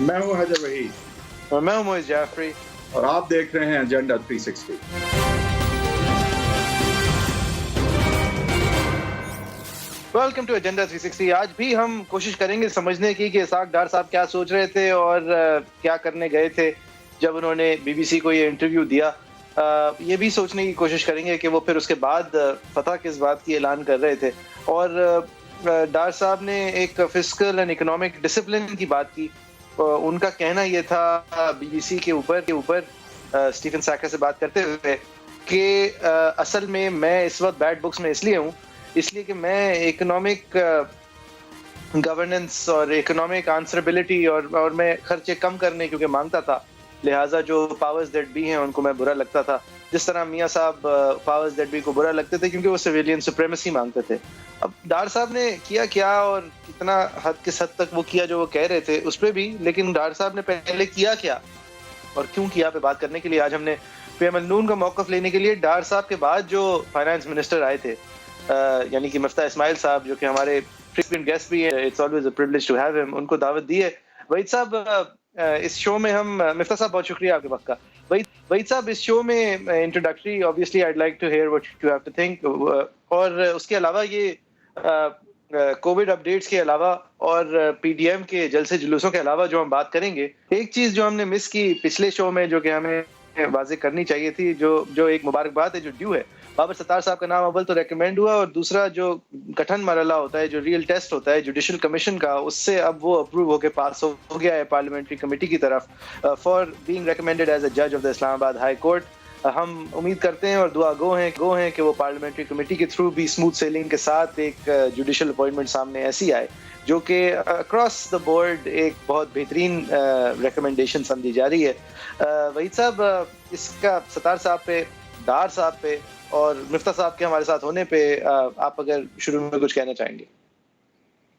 میں ہوں حیدر وحید اور میں ہوں معیز جعفری، اور آپ دیکھ رہے ہیں ایجنڈا 360۔ Welcome to agenda 360۔ آج بھی ہم کوشش کریں گے سمجھنے کی کہ اسحاق ڈار صاحب کیا سوچ رہے تھے اور کیا کرنے گئے تھے جب انہوں نے بی بی سی کو یہ انٹرویو دیا۔ یہ بھی سوچنے کی کوشش کریں گے کہ وہ پھر اس کے بعد فتح کس بات کی اعلان کر رہے تھے، اور ڈار صاحب نے ایک فسکل اینڈ اکنامک ڈسپلن کی بات کی۔ ان کا کہنا یہ تھا بی بی سی کے اوپر اسٹیفن سیکر سے بات کرتے ہوئے کہ اصل میں اس وقت بیڈ بکس میں اس لیے ہوں، اس لیے کہ میں اکنامک گورننس اور اکنامک آنسربلٹی اور میں خرچے کم کرنے کیونکہ مانگتا تھا، لہٰذا جو پاورز دیٹ بی ہیں ان کو میں برا لگتا تھا، جس طرح میاں صاحب پاورز دیٹ بی کو برا لگتے تھے کیونکہ وہ سویلین سپریمیسی مانگتے تھے۔ اب ڈار صاحب نے کیا اور کتنا کس حد تک وہ کیا جو وہ کہہ رہے تھے اس پہ بھی، لیکن ڈار صاحب نے پہلے کیا اور کیوں کیا پہ بات کرنے کے لیے آج ہم نے پی ایم ال نون کا موقف لینے کے لیے ڈار صاحب کے بعد جو فائنانس منسٹر آئے تھے، یعنی کہ مفتاح اسماعیل صاحب جو کہ ہمارے فریکوینٹ گیسٹ بھی ہیں، it's always a privilege to have ہم، ان کو دعوت دی ہے۔ وحید صاحب اس شو میں ہم، مفتاح صاحب بہت شکریہ آپ کے وقت کا۔ وحید صاحب اس شو میں introductory obviously I'd like to hear what you have to think، اور اس کے علاوہ یہ کووڈ اپڈیٹس کے علاوہ اور پی ڈی ایم کے جلسے جلوسوں کے علاوہ جو ہم بات کریں گے، ایک چیز جو ہم نے مس کی پچھلے شو میں جو کہ ہمیں واضح کرنی چاہیے تھی، جو ایک مبارکباد ہے جو ڈیو ہے، بابر ستار صاحب کا نام اول تو ریکمینڈ ہوا، اور دوسرا جو کٹھن مرحلہ ہوتا ہے، جو ریئل ٹیسٹ ہوتا ہے جوڈیشل کمیشن کا، اس سے اب وہ اپروو ہو کے پاس ہو گیا ہے پارلیمنٹری کمیٹی کی طرف for being recommended as a جج آف دا اسلام آباد ہائی کورٹ۔ ہم امید کرتے ہیں اور دعا گو ہیں کہ وہ پارلیمنٹری کمیٹی کے تھرو بھی اسموتھ سیلنگ کے ساتھ ایک جوڈیشل اپوائنٹمنٹ سامنے ایسی آئے جو کہ اکراس دا بورڈ ایک بہت بہترین ریکمنڈیشن سمجھی جا رہی ہے۔ وحید صاحب، اس کا ستار صاحب پہ، ڈار صاحب پہ اور مفتاح صاحب کے ہمارے ساتھ ہونے پہ آپ اگر شروع میں کچھ کہنا چاہیں گے۔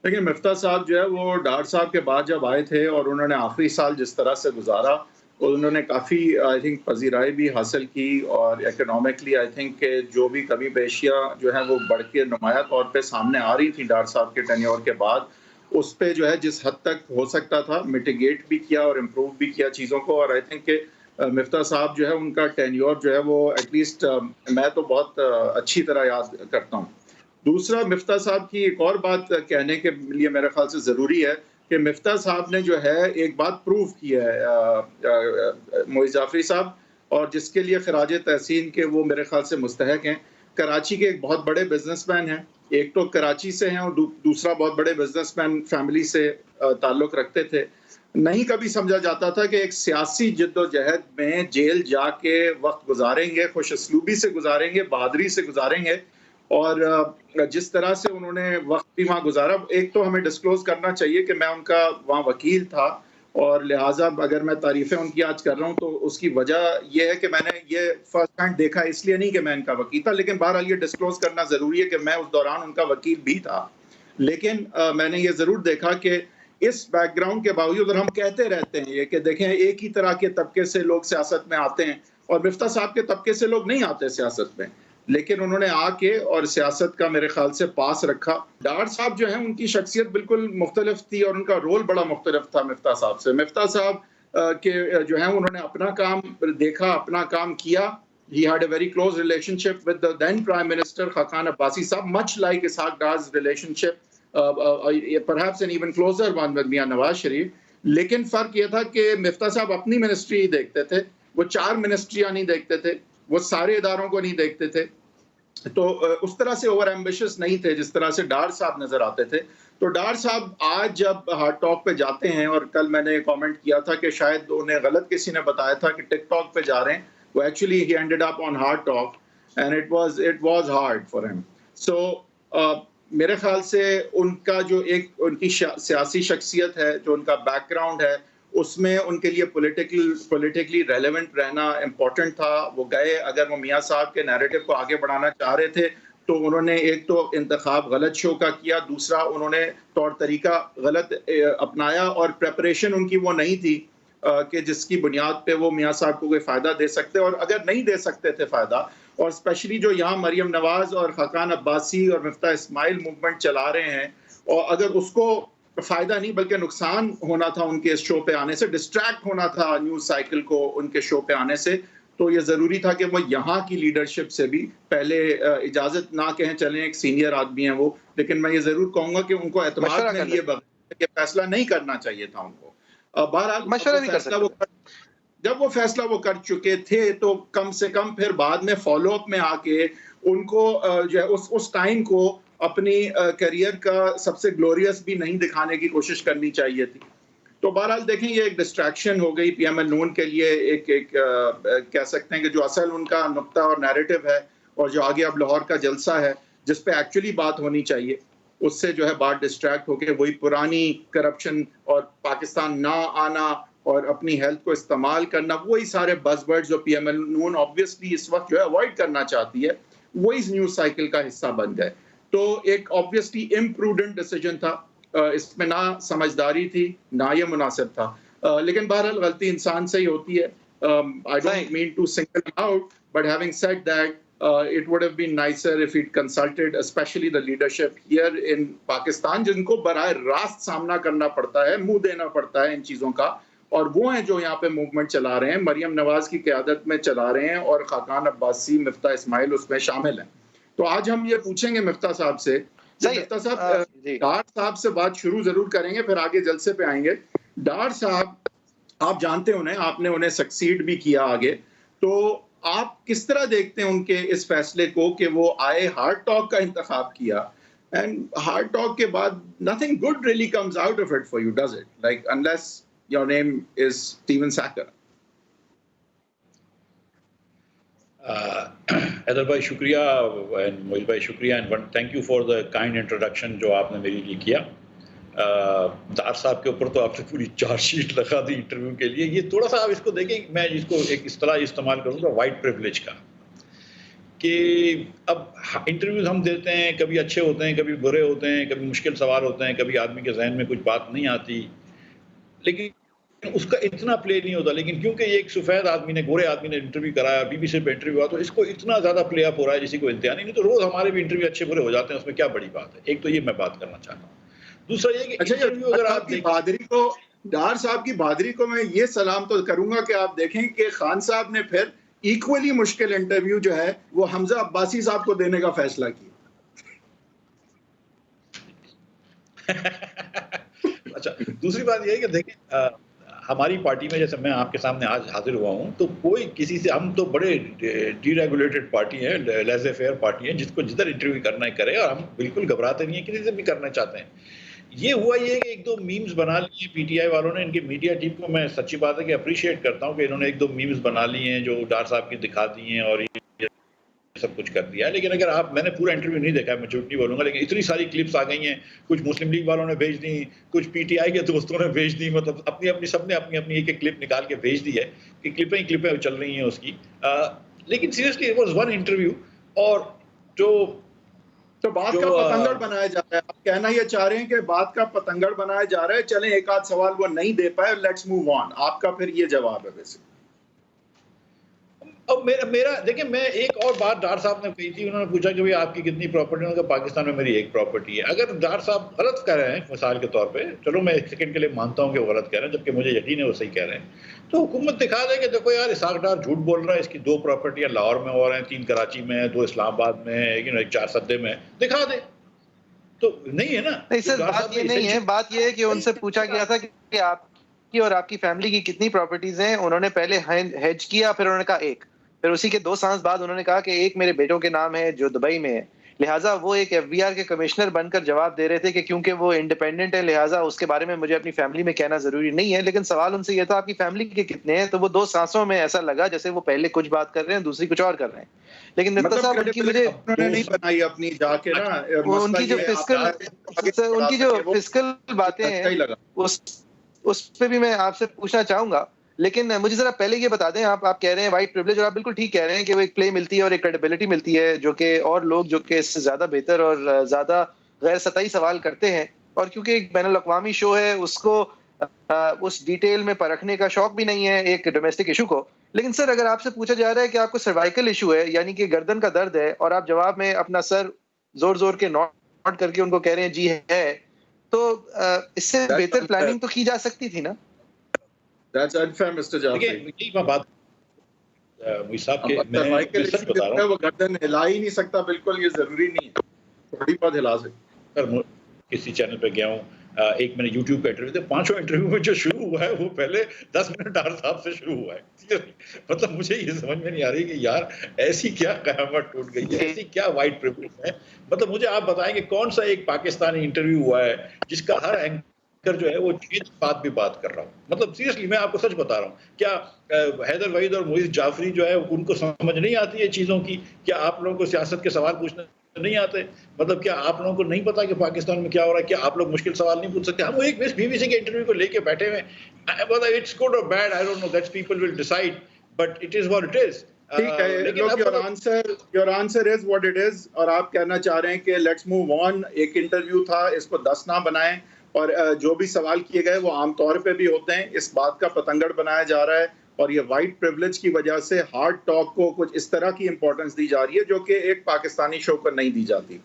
دیکھیں، مفتاح صاحب جو ہے وہ ڈار صاحب کے بعد جب آئے تھے اور انہوں نے آخری سال جس طرح سے گزارا، اور انہوں نے کافی آئی تھنک پذیرائی بھی حاصل کی، اور اکنامکلی آئی تھنک کہ جو بھی کمی بیشیاں جو ہیں وہ بڑھ کے نمایاں طور پہ سامنے آ رہی تھی ڈار صاحب کے ٹینیور کے بعد، اس پہ جو ہے جس حد تک ہو سکتا تھا میٹیگیٹ بھی کیا اور امپروو بھی کیا چیزوں کو، اور آئی تھنک کہ مفتاح صاحب جو ہے ان کا ٹینیور جو ہے وہ ایٹ لیسٹ میں تو بہت اچھی طرح یاد کرتا ہوں۔ دوسرا، مفتاح صاحب کی ایک اور بات کہنے کے لیے میرے خیال سے ضروری ہے کہ مفتاح صاحب نے جو ہے ایک بات پروو کی ہے معیز جعفری صاحب، اور جس کے لیے خراج تحسین کہ وہ میرے خیال سے مستحق ہیں۔ کراچی کے ایک بہت بڑے بزنس مین ہیں، ایک تو کراچی سے ہیں اور دوسرا بہت بڑے بزنس مین فیملی سے تعلق رکھتے تھے۔ نہیں کبھی سمجھا جاتا تھا کہ ایک سیاسی جد و جہد میں جیل جا کے وقت گزاریں گے، خوش اسلوبی سے گزاریں گے، بہادری سے گزاریں گے، اور جس طرح سے انہوں نے وقت بھی وہاں گزارا۔ ایک تو ہمیں ڈسکلوز کرنا چاہیے کہ میں ان کا وہاں وکیل تھا، اور لہٰذا اگر میں تعریفیں ان کی آج کر رہا ہوں تو اس کی وجہ یہ ہے کہ میں نے یہ فرسٹ ہینڈ دیکھا، اس لیے نہیں کہ میں ان کا وکیل تھا، لیکن بہرحال یہ ڈسکلوز کرنا ضروری ہے کہ میں اس دوران ان کا وکیل بھی تھا۔ لیکن میں نے یہ ضرور دیکھا کہ اس بیک گراؤنڈ کے باوجود، اور ہم کہتے رہتے ہیں یہ کہ دیکھیں ایک ہی طرح کے طبقے سے لوگ سیاست میں آتے ہیں، اور مفتاح صاحب کے طبقے سے لوگ نہیں آتے سیاست میں، لیکن انہوں نے آ کے اور سیاست کا میرے خیال سے پاس رکھا۔ ڈار صاحب جو ہیں ان کی شخصیت بالکل مختلف تھی اور ان کا رول بڑا مختلف تھا مفتاح صاحب سے۔ مفتاح صاحب کے جو ہیں انہوں نے اپنا کام دیکھا، اپنا کام کیا۔ He had a very close relationship with the then Prime Minister Khaqan Abbasi Sahab, much like Ishaq Dar's relationship, perhaps an even closer one with Mian Nawaz Sharif. لیکن فرق یہ تھا کہ مفتاح صاحب اپنی منسٹری ہی دیکھتے تھے، وہ 4 منسٹریاں نہیں دیکھتے تھے، وہ سارے اداروں کو نہیں دیکھتے تھے، تو اس طرح سے اوور ایمبیشس نہیں تھے جس طرح سے ڈار صاحب نظر آتے تھے۔ تو ڈار صاحب آج جب ہارٹ ٹاک پہ جاتے ہیں، اور کل میں نے کامنٹ کیا تھا کہ شاید انہیں غلط کسی نے بتایا تھا کہ ٹک ٹاک پہ جا رہے ہیں، وہ actually he ended up on heart talk and it was hard for ہم۔ سو میرے خیال سے ان کا جو ایک ان کی سیاسی شخصیت ہے، جو ان کا بیک گراؤنڈ ہے، اس میں ان کے لیے پولیٹیکلی ریلیونٹ رہنا امپورٹنٹ تھا۔ وہ گئے، اگر وہ میاں صاحب کے نیریٹو کو آگے بڑھانا چاہ رہے تھے تو انہوں نے ایک تو انتخاب غلط شو کا کیا، دوسرا انہوں نے طور طریقہ غلط اپنایا، اور پریپریشن ان کی وہ نہیں تھی کہ جس کی بنیاد پہ وہ میاں صاحب کو کوئی فائدہ دے سکتے، اور اگر نہیں دے سکتے تھے فائدہ، اور اسپیشلی جو یہاں مریم نواز اور خاقان عباسی اور مفتاح اسماعیل موومنٹ چلا رہے ہیں، اور اگر اس کو فائدہ نہیں بلکہ نقصان ہونا تھا ان کے اس شو پہ آنے سے، ڈسٹریکٹ ہونا تھا نیوز سائیکل کو ان کے شو پہ آنے سے، تو یہ ضروری تھا کہ وہ یہاں کی لیڈرشپ سے بھی پہلے اجازت نہ کہیں چلیں، ایک سینئر آدمی ہیں وہ، لیکن میں یہ ضرور کہوں گا کہ ان کو اعتماد مشورہ میں کر لیے لیتے، بغیر یہ فیصلہ نہیں کرنا چاہیے تھا ان کو۔ بہرحال مشورہ بھی کر سکتے تھے۔ جب وہ فیصلہ وہ کر چکے تھے تو کم سے کم پھر بعد میں فالو اپ میں آ کے ان کو جو ہے اس ٹائم کو اپنی کیریئر کا سب سے گلوریس بھی نہیں دکھانے کی کوشش کرنی چاہیے تھی۔ تو بہرحال دیکھیں یہ ایک ڈسٹریکشن ہو گئی پی ایم ایل نون کے لیے، ایک کہہ سکتے ہیں کہ جو اصل ان کا نقطہ اور نیریٹو ہے اور جو آگے اب لاہور کا جلسہ ہے جس پہ ایکچولی بات ہونی چاہیے، اس سے جو ہے بات ڈسٹریکٹ ہو کے وہی پرانی کرپشن اور پاکستان نہ آنا اور اپنی ہیلتھ کو استعمال کرنا، وہی سارے بز ورڈ جو پی ایم ایل نون آبویسلی اس وقت جو ہے اوائڈ کرنا چاہتی ہے، وہی نیوز سائیکل کا حصہ بن گئے۔ تو ایک آبویسلی امپروڈنٹ ڈیسیجن تھا، اس میں نہ سمجھداری تھی نہ یہ مناسب تھا، لیکن بہرحال غلطی انسان سے ہی ہوتی ہے۔ I don't mean to single him out, but having said that, it would have been nicer if he'd consulted, especially the leadership here in Pakistan, جن کو براہ راست سامنا کرنا پڑتا ہے، منہ دینا پڑتا ہے ان چیزوں کا، اور وہ ہیں جو یہاں پہ موومنٹ چلا رہے ہیں، مریم نواز کی قیادت میں چلا رہے ہیں، اور خاقان عباسی، مفتاح اسماعیل اس میں شامل ہیں۔ تو آج ہم یہ پوچھیں گے مفتاح صاحب سے، مفتاح صاحب ڈار صاحب سے بات شروع ضرور کریں گے، پھر آگے جلسے پہ آئیں گے۔ ڈار صاحب آپ جانتے انہیں، آپ نے انہیں سکسیڈ بھی کیا آگے، تو آپ کس طرح دیکھتے ہیں ان کے اس فیصلے کو کہ وہ آئے ہارڈ ٹاک کا انتخاب کیا، اینڈ ہارڈ ٹاک کے بعد nothing good really comes out of it for you, does it? Like, unless your name is Steven Sacker. Haider بھائی شکریہ، موہل بھائی شکریہ، and thank you for the kind introduction جو آپ نے میرے لیے کیا۔ دار صاحب کے اوپر تو آپ نے پوری چارج شیٹ لگا دی انٹرویو کے لیے۔ یہ تھوڑا سا آپ اس کو دیکھیں، میں اس کو ایک اصطلاح استعمال کروں گا وائٹ پریولیج کا، کہ اب انٹرویوز ہم دیتے ہیں، کبھی اچھے ہوتے ہیں، کبھی برے ہوتے ہیں، کبھی مشکل سوال ہوتے ہیں، کبھی آدمی کے ذہن میں کچھ بات نہیں آتی، لیکن اس کا اتنا پلے نہیں ہوتا۔ لیکن کیونکہ یہ ایک سفید آدمی نے، گورے آدمی نے انٹرویو کرایا، بی بی سی پہ انٹرویو ہوا، تو اس کو اتنا زیادہ پلے اپ ہو رہا ہے جسی کو انتہا نہیں۔ تو روز ہمارے بھی انٹرویو اچھے برے ہو جاتے ہیں، اس میں کیا بڑی بات ہے؟ ایک تو یہ میں بات کرنا چاہتا ہوں۔ دوسرا یہ کہ انٹرویو اگر آپ بہادری کو، ڈار صاحب کی بہادری کو میں یہ سلام تو کروں گا کہ آپ دیکھیں کہ خان صاحب نے پھر ایکولی مشکل انٹرویو جو ہے وہ حمزہ عباسی صاحب کو دینے کا فیصلہ کیا۔ اچھا، دوسری بات یہ ہے کہ دیکھیں ہماری پارٹی میں، جیسے میں آپ کے سامنے آج حاضر ہوا ہوں، تو کوئی کسی سے، ہم تو بڑے ڈی ریگولیٹڈ پارٹی ہیں، لیزے فیئر پارٹی ہیں، جس کو جدھر انٹرویو کرنا ہے کرے، اور ہم بالکل گھبراتے نہیں ہیں، کسی سے بھی کرنا چاہتے ہیں۔ یہ ہوا یہ کہ ایک دو میمز بنا لیے پی ٹی آئی والوں نے، ان کی میڈیا ٹیم کو میں سچی بات ہے کہ اپریشیٹ کرتا ہوں کہ انہوں نے ایک دو میمز بنا لی ہیں جو ڈار صاحب کی دکھا دی ہیں اور سب کچھ کر دیا ہے۔ لیکن اگر آپ، میں نے پورا انٹرویو نہیں دیکھا ہے، میں جھوٹ نہیں بولوں گا، لیکن اتنی ساری کلپس آ گئی ہیں، کچھ مسلم لیگ والوں نے بھیج دی، کچھ پی ٹی آئی کے دوستوں نے بھیج دی، مطلب اپنی اپنی سب نے اپنی اپنی ایک ایک کلپ نکال کے بھیج دی ہے کہ کلپیں ہی کلپیں چل رہی ہیں اس کی۔ لیکن seriously it was one interview, اور تو بات کا پتنگڑ بنایا جا رہا ہے۔ آپ کہنا یہ چاہ رہے ہیں کہ بات کا پتنگڑ بنایا جا رہا ہے، چلیں ایک آدھ سوال وہ نہیں دے پائے، لیٹس موو آن، آپ کا پھر یہ جواب ہے ویسے؟ اب میرا دیکھیں، میں ایک اور بات ڈار صاحب نے کہی تھی، انہوں نے پوچھا کہ بھئی آپ کی کتنی پراپرٹی ہے؟ انہوں نے کہا پاکستان میں میری ایک پراپرٹی ہے۔ اگر ڈار صاحب غلط کہہ رہے ہیں مثال کے طور پہ، چلو میں ایک سیکنڈ کے لیے مانتا ہوں کہ وہ غلط کہہ رہے ہیں، جبکہ مجھے یقین ہے وہ صحیح کہہ رہے ہیں، تو حکومت دکھا دے کہ دیکھو یار اسحاق ڈار جھوٹ بول رہا ہے، اس کی 2 پراپرٹیاں لاہور میں اور ہیں، 3 کراچی میں ہیں، 2 اسلام آباد میں ہیں، ایک 4 سدے میں، دکھا دے تو نہیں ہے نا۔ نہیں سر، بات یہ نہیں ہے، بات یہ ہے کہ ان سے پوچھا گیا تھا کہ آپ کی اور آپ کی فیملی کی کتنی پراپرٹیز ہیں، انہوں نے پہلے ہیج کیا، پھر انہوں نے کہا ایک، پھر اسی کے 2 سال بعد انہوں نے کہا کہ ایک میرے بیٹوں کے نام ہے جو دبئی میں ہے۔ لہٰذا وہ ایک ایف بی آر کے کمشنر بن کر جواب دے رہے تھے کہ کیونکہ وہ انڈیپینڈنٹ ہے لہٰذا اس کے بارے میں مجھے اپنی فیملی میں کہنا ضروری نہیں ہے۔ لیکن سوال ان سے یہ تھا آپ کی فیملی کے کتنے ہیں، تو وہ 2 سانسوں میں ایسا لگا جیسے وہ پہلے کچھ بات کر رہے ہیں، دوسری کچھ اور کر رہے ہیں۔ لیکن مفتی صاحب ان کی مجھے نہیں بنائی اپنی جا کے نا، ان کی جو فسکل باتیں ہیں اس پہ بھی میں آپ سے پوچھنا چاہوں گا، لیکن مجھے ذرا پہلے یہ بتا دیں، آپ کہہ رہے ہیں وائٹ پریولیج، اور آپ بالکل ٹھیک کہہ رہے ہیں کہ وہ ایک پلے ملتی ہے اور ایک کریڈیبلٹی ملتی ہے جو کہ اور لوگ جو کہ اس سے زیادہ بہتر اور زیادہ غیر سطحی سوال کرتے ہیں، اور کیونکہ ایک بین الاقوامی شو ہے اس کو اس ڈیٹیل میں پرکھنے کا شوق بھی نہیں ہے ایک ڈومیسٹک ایشو کو۔ لیکن سر اگر آپ سے پوچھا جا رہا ہے کہ آپ کو سروائیکل ایشو ہے، یعنی کہ گردن کا درد ہے، اور آپ جواب میں اپنا سر زور زور کے نوٹ کر کے ان کو کہہ رہے ہیں جی ہے، تو اس سے بہتر پلاننگ تو کی جا سکتی تھی نا. That's unfair, Mr. Jafri. یہی میں بات مجھ صاحب کے اب صفائی کے میں سچ بتا رہا ہوں. وہ گردن ہلا ہی نہیں سکتا بالکل, یہ ضروری نہیں ہے, تھوڑی بہت ہلا سکتا. کسی چینل پہ گیا ہوں, ایک میں نے یوٹیوب پہ انٹرویو تھے, 5 انٹرویو میں جو شروع ہوا ہے وہ پہلے 10 منٹ ڈار صاحب سے شروع ہوا ہے. مطلب مجھے یہ سمجھ میں نہیں آ رہی کہ یار ایسی کیا قیامت ٹوٹ گئی ہے, ایسی کیا وائٹ پریولیج ہے. مطلب مجھے آپ بتائیں کہ کون سا ایک پاکستانی انٹرویو ہوا ہے جس کا ہر اینکر جو ہے وہ چیز بات بھی بات کر رہا ہوں. مطلب سیریسلی میں آپ کو سچ بتا رہا ہوں, کیا حیدر وحید اور معیز جعفری جو ہے ان کو سمجھ نہیں آتی ہے چیزوں کی؟ کیا آپ لوگوں کو سیاست کے سوال پوچھنا نہیں آتے؟ مطلب کیا آپ لوگوں کو نہیں پتا کہ پاکستان میں کیا ہو رہا ہے؟ کیا آپ لوگ مشکل سوال نہیں پوچھ سکتے؟ ہم ایک بی بی سی کے انٹرویو کو لے کے بیٹھے ہوئے ہیں, اٹس گڈ اور bad I don't know, that's people will decide, but it is what it is. ٹھیک ہے, لوک your answer is what it is, اور آپ کہنا چاہ رہے ہیں کہ لیٹس موو آن. ایک انٹرویو تھا, اس کو 10 نہ بنائیں, اور جو بھی سوال کیے گئے وہ عام طور پہ بھی ہوتے ہیں. اس بات کا پتنگڑ بنایا جا رہا ہے, اور یہ وائٹ پریولیج کی وجہ سے ہارڈ ٹاک کو کچھ اس طرح کی امپورٹنس دی جا رہی ہے جو کہ ایک پاکستانی شو پر نہیں دی جاتی.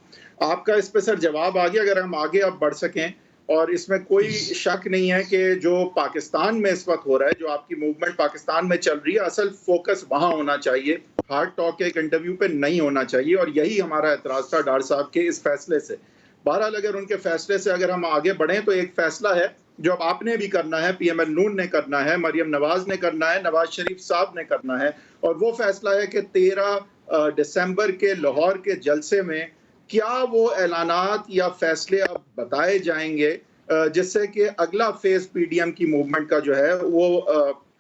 آپ کا اس پہ سر جواب آ گیا, اگر ہم آگے اب بڑھ سکیں. اور اس میں کوئی شک نہیں ہے کہ جو پاکستان میں اس وقت ہو رہا ہے, جو آپ کی موومنٹ پاکستان میں چل رہی ہے, اصل فوکس وہاں ہونا چاہیے, ہارڈ ٹاک ایک انٹرویو پہ نہیں ہونا چاہیے. اور یہی ہمارا اعتراض تھا ڈار صاحب کے اس فیصلے سے. بہرحال اگر ان کے فیصلے سے اگر ہم آگے بڑھیں تو ایک فیصلہ ہے جو اب آپ نے بھی کرنا ہے, پی ایم ایل نون نے کرنا ہے, مریم نواز نے کرنا ہے, نواز شریف صاحب نے کرنا ہے, اور وہ فیصلہ ہے کہ 13 دسمبر کے لاہور کے جلسے میں کیا وہ اعلانات یا فیصلے اب بتائے جائیں گے جس سے کہ اگلا فیز پی ڈی ایم کی موومنٹ کا جو ہے وہ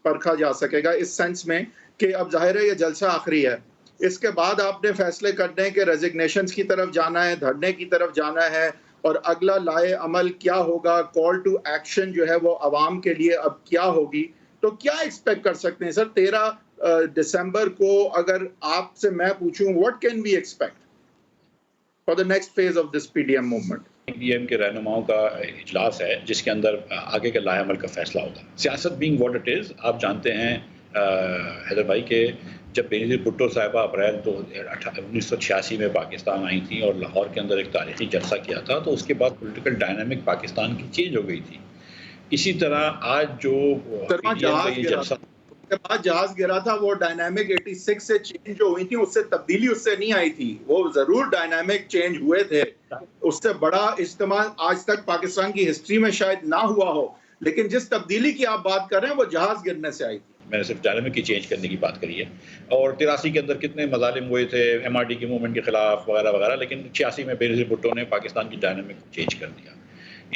پرکھا جا سکے گا, اس سینس میں کہ اب ظاہر ہے یہ جلسہ آخری ہے. اس کے بعد آپ نے فیصلے کرنے ہیں کہ ریزگنیشنز کی طرف جانا ہے, دھرنے کی طرف جانا ہے, اور اگلا لائے عمل کیا ہوگا, کال ٹو ایکشن جو ہے وہ عوام کے لیے اب کیا ہوگی. تو کیا ایکسپیکٹ کر سکتے ہیں سر 13 دسمبر کو؟ اگر آپ سے میں پوچھوں what can we expect for the next phase of this P D M movement? P D M کے رہنماؤں کا اجلاس ہے جس کے اندر آگے کے لائے عمل کا فیصلہ ہوگا. سیاست بینگ واٹ اٹ از, آپ جانتے ہیں حیدر بھائی کہ جب بینظیر بھٹو صاحبہ اپریل 1986 میں پاکستان آئی تھیں اور لاہور کے اندر ایک تاریخی جلسہ کیا تھا, تو اس کے بعد پولیٹیکل ڈائنامک پاکستان کی چینج ہو گئی تھی. اسی طرح آج جو پی ڈی ایم کا یہ جلسہ کے بعد جہاز گرا تھا, وہ ڈائنامک 86 سے چینج جو ہوئی تھی اس سے تبدیلی اس سے نہیں آئی تھی. وہ ضرور ڈائنامک چینج ہوئے تھے, اس سے بڑا اجتماع آج تک پاکستان کی ہسٹری میں شاید نہ ہوا ہو, لیکن جس تبدیلی کی آپ بات کر رہے ہیں وہ جہاز گرنے سے آئی تھی. میں نے صرف ڈائنامک کی چینج کرنے کی بات کری ہے. اور 83 کے اندر کتنے مظالم ہوئے تھے ایم آر ڈی کی موومنٹ کے خلاف وغیرہ وغیرہ, لیکن 86 میں بینظیر بھٹو نے پاکستان کی ڈائنامک کو چینج کر دیا.